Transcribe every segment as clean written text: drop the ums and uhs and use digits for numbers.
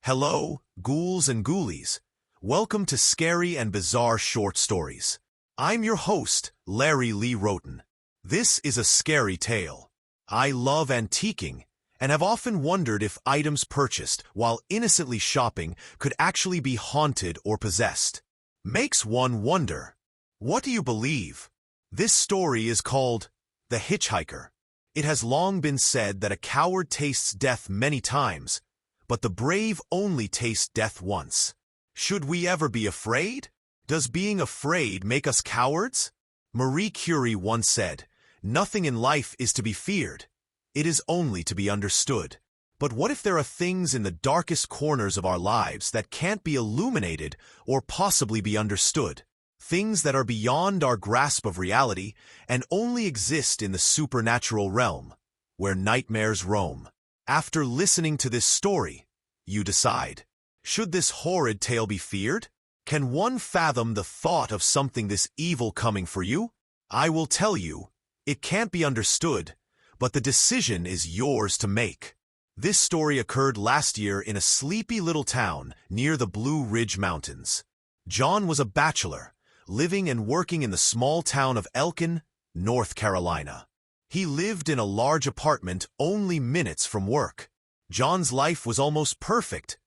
Hello, ghouls and ghoulies. Welcome to Scary and Bizarre Short Stories. I'm your host, Larry Lee Roten. This is a scary tale. I love antiquing and have often wondered if items purchased while innocently shopping could actually be haunted or possessed. Makes one wonder. What do you believe? This story is called The Hitchhiker. It has long been said that a coward tastes death many times, but the brave only taste death once. Should we ever be afraid? Does being afraid make us cowards? Marie Curie once said, "Nothing in life is to be feared. It is only to be understood." But what if there are things in the darkest corners of our lives that can't be illuminated or possibly be understood? Things that are beyond our grasp of reality and only exist in the supernatural realm, where nightmares roam. After listening to this story, you decide. Should this horrid tale be feared? Can one fathom the thought of something this evil coming for you? I will tell you, it can't be understood, but the decision is yours to make. This story occurred last year in a sleepy little town near the Blue Ridge Mountains. John was a bachelor, living and working in the small town of Elkin, North Carolina. He lived in a large apartment only minutes from work. John's life was almost perfect.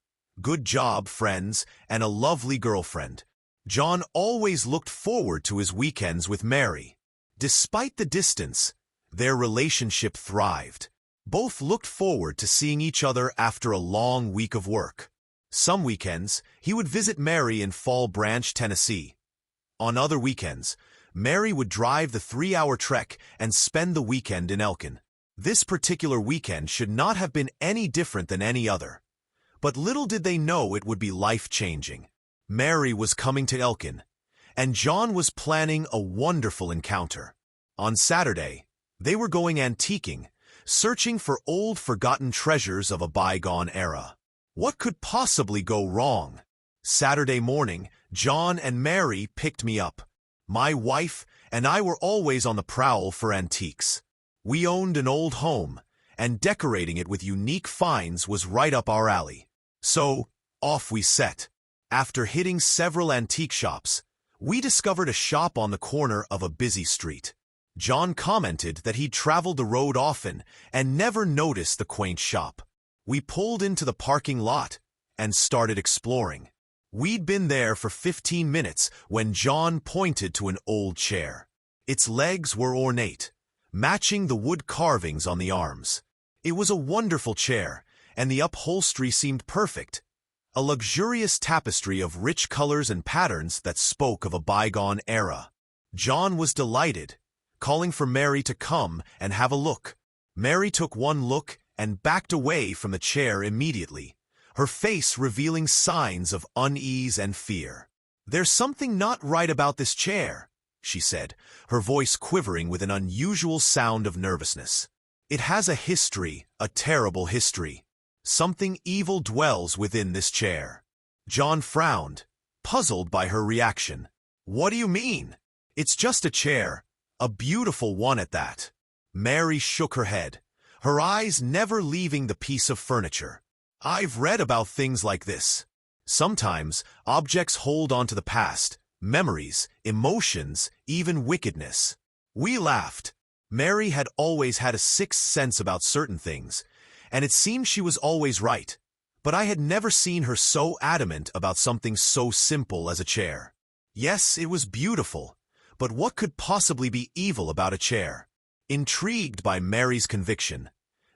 Good job, friends, and a lovely girlfriend. John always looked forward to his weekends with Mary. Despite the distance, their relationship thrived. Both looked forward to seeing each other after a long week of work. Some weekends, he would visit Mary in Fall Branch, Tennessee. On other weekends, Mary would drive the 3-hour trek and spend the weekend in Elkin. This particular weekend should not have been any different than any other. But little did they know it would be life-changing. Mary was coming to Elkin, and John was planning a wonderful encounter. On Saturday, they were going antiquing, searching for old forgotten treasures of a bygone era. What could possibly go wrong? Saturday morning, John and Mary picked me up. My wife and I were always on the prowl for antiques. We owned an old home, and decorating it with unique finds was right up our alley. So, off we set. After hitting several antique shops, we discovered a shop on the corner of a busy street. John commented that he'd traveled the road often and never noticed the quaint shop. We pulled into the parking lot and started exploring. We'd been there for 15 minutes when John pointed to an old chair. Its legs were ornate, matching the wood carvings on the arms. It was a wonderful chair, and the upholstery seemed perfect. A luxurious tapestry of rich colors and patterns that spoke of a bygone era. John was delighted, calling for Mary to come and have a look. Mary took one look and backed away from the chair immediately, her face revealing signs of unease and fear. "There's something not right about this chair," she said, her voice quivering with an unusual sound of nervousness. "It has a history, a terrible history. Something evil dwells within this chair." John frowned, puzzled by her reaction. "What do you mean? It's just a chair, a beautiful one at that." Mary shook her head, her eyes never leaving the piece of furniture. "I've read about things like this. Sometimes objects hold on to the past, memories, emotions, even wickedness." We laughed. Mary had always had a sixth sense about certain things, and it seemed she was always right. But I had never seen her so adamant about something so simple as a chair. Yes, it was beautiful, but what could possibly be evil about a chair? Intrigued by Mary's conviction,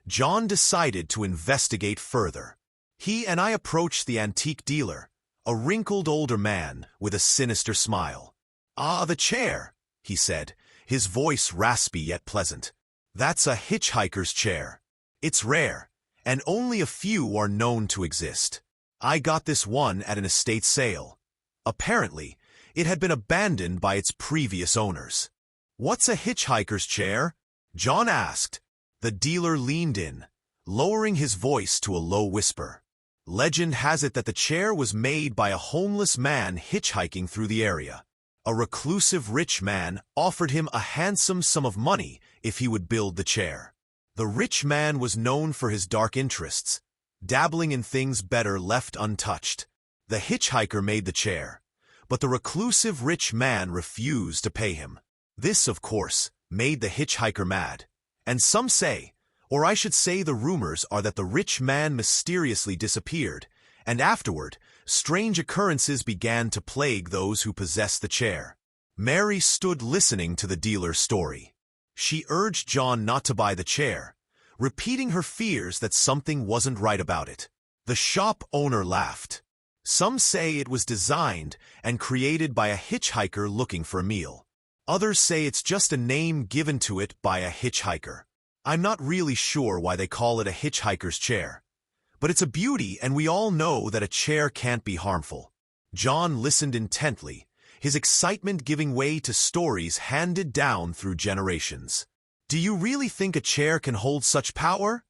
John decided to investigate further. He and I approached the antique dealer, a wrinkled older man with a sinister smile. "Ah, the chair," he said, his voice raspy yet pleasant. "That's a hitchhiker's chair. It's rare, and only a few are known to exist. I got this one at an estate sale. Apparently, it had been abandoned by its previous owners." "What's a hitchhiker's chair?" John asked. The dealer leaned in, lowering his voice to a low whisper. "Legend has it that the chair was made by a homeless man hitchhiking through the area. A reclusive rich man offered him a handsome sum of money if he would build the chair. The rich man was known for his dark interests, dabbling in things better left untouched. The hitchhiker made the chair, but the reclusive rich man refused to pay him. This, of course, made the hitchhiker mad. And some say, or I should say the rumors are that the rich man mysteriously disappeared, and afterward, strange occurrences began to plague those who possessed the chair. Mary stood listening to the dealer's story. She urged John not to buy the chair, repeating her fears that something wasn't right about it. The shop owner laughed. Some say it was designed and created by a hitchhiker looking for a meal. Others say it's just a name given to it by a hitchhiker. I'm not really sure why they call it a hitchhiker's chair. But it's a beauty, and we all know that a chair can't be harmful. John listened intently, his excitement giving way to stories handed down through generations. "Do you really think a chair can hold such power?"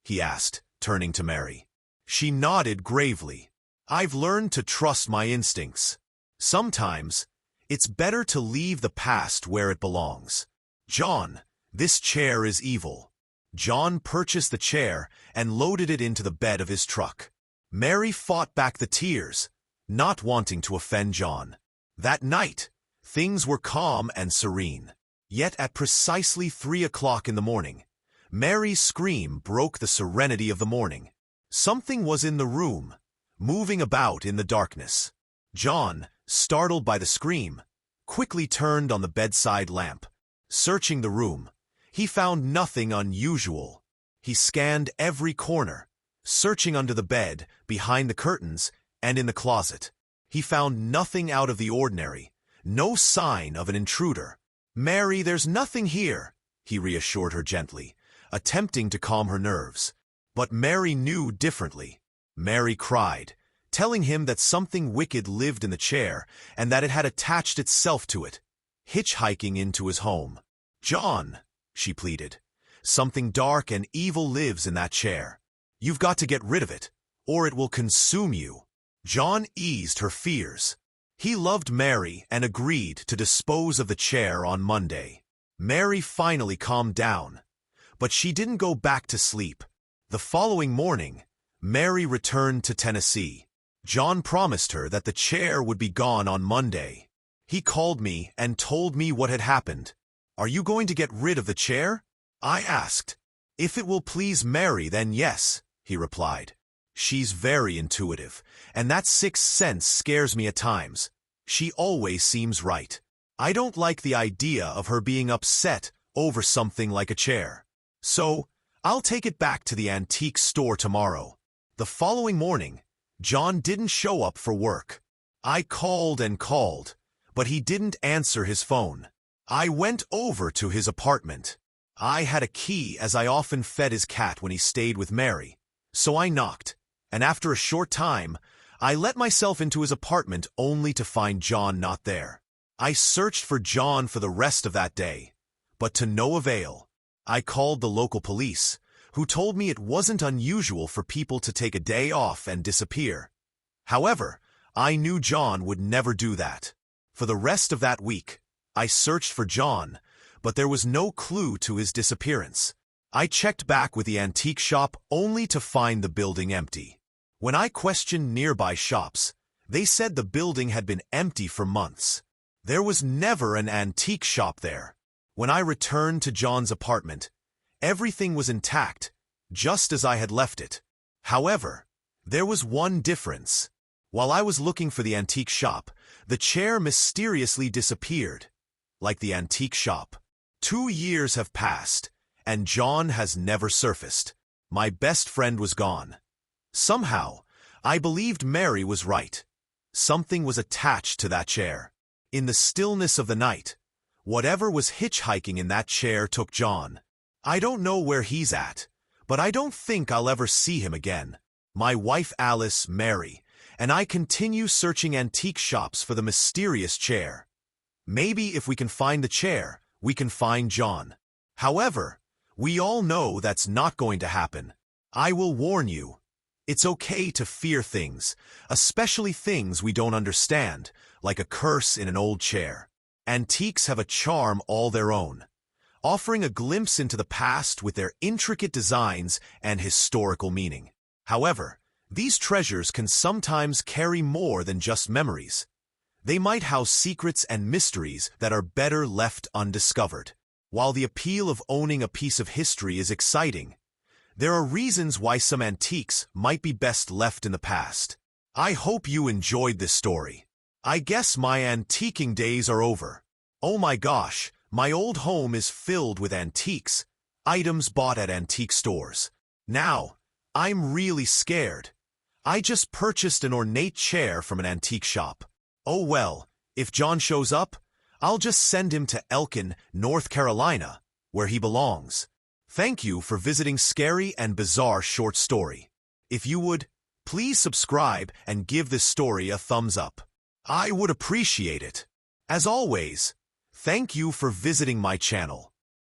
he asked, turning to Mary. She nodded gravely. "I've learned to trust my instincts. Sometimes, it's better to leave the past where it belongs. John, this chair is evil." John purchased the chair and loaded it into the bed of his truck. Mary fought back the tears, not wanting to offend John. That night, things were calm and serene. Yet at precisely 3 o'clock in the morning, Mary's scream broke the serenity of the morning. Something was in the room, moving about in the darkness. John, startled by the scream, quickly turned on the bedside lamp. Searching the room, he found nothing unusual. He scanned every corner, searching under the bed, behind the curtains, and in the closet. He found nothing out of the ordinary, no sign of an intruder. "Mary, there's nothing here," he reassured her gently, attempting to calm her nerves. But Mary knew differently. Mary cried, telling him that something wicked lived in the chair and that it had attached itself to it, hitchhiking into his home. "John," she pleaded, "something dark and evil lives in that chair. You've got to get rid of it, or it will consume you." John eased her fears. He loved Mary and agreed to dispose of the chair on Monday. Mary finally calmed down, but she didn't go back to sleep. The following morning, Mary returned to Tennessee. John promised her that the chair would be gone on Monday. He called me and told me what had happened. "Are you going to get rid of the chair?" I asked. "If it will please Mary, then yes," he replied. "She's very intuitive, and that sixth sense scares me at times. She always seems right. I don't like the idea of her being upset over something like a chair. So, I'll take it back to the antique store tomorrow." The following morning, John didn't show up for work. I called and called, but he didn't answer his phone. I went over to his apartment. I had a key, as I often fed his cat when he stayed with Mary, so I knocked, and after a short time, I let myself into his apartment only to find John not there. I searched for John for the rest of that day, but to no avail. I called the local police, who told me it wasn't unusual for people to take a day off and disappear. However, I knew John would never do that. For the rest of that week, I searched for John, but there was no clue to his disappearance. I checked back with the antique shop only to find the building empty. When I questioned nearby shops, they said the building had been empty for months. There was never an antique shop there. When I returned to John's apartment, everything was intact, just as I had left it. However, there was one difference. While I was looking for the antique shop, the chair mysteriously disappeared, like the antique shop. 2 years have passed, and John has never surfaced. My best friend was gone. Somehow, I believed Mary was right. Something was attached to that chair. In the stillness of the night, whatever was hitchhiking in that chair took John. I don't know where he's at, but I don't think I'll ever see him again. My wife Alice, Mary, and I continue searching antique shops for the mysterious chair. Maybe if we can find the chair, we can find John. However, we all know that's not going to happen. I will warn you. It's okay to fear things, especially things we don't understand, like a curse in an old chair. Antiques have a charm all their own, offering a glimpse into the past with their intricate designs and historical meaning. However, these treasures can sometimes carry more than just memories. They might house secrets and mysteries that are better left undiscovered. While the appeal of owning a piece of history is exciting, there are reasons why some antiques might be best left in the past. I hope you enjoyed this story. I guess my antiquing days are over. Oh my gosh, my old home is filled with antiques, items bought at antique stores. Now, I'm really scared. I just purchased an ornate chair from an antique shop. Oh well, if John shows up, I'll just send him to Elkin, North Carolina, where he belongs. Thank you for visiting Scary and Bizarre Short Story. If you would, please subscribe and give this story a thumbs up. I would appreciate it. As always, thank you for visiting my channel.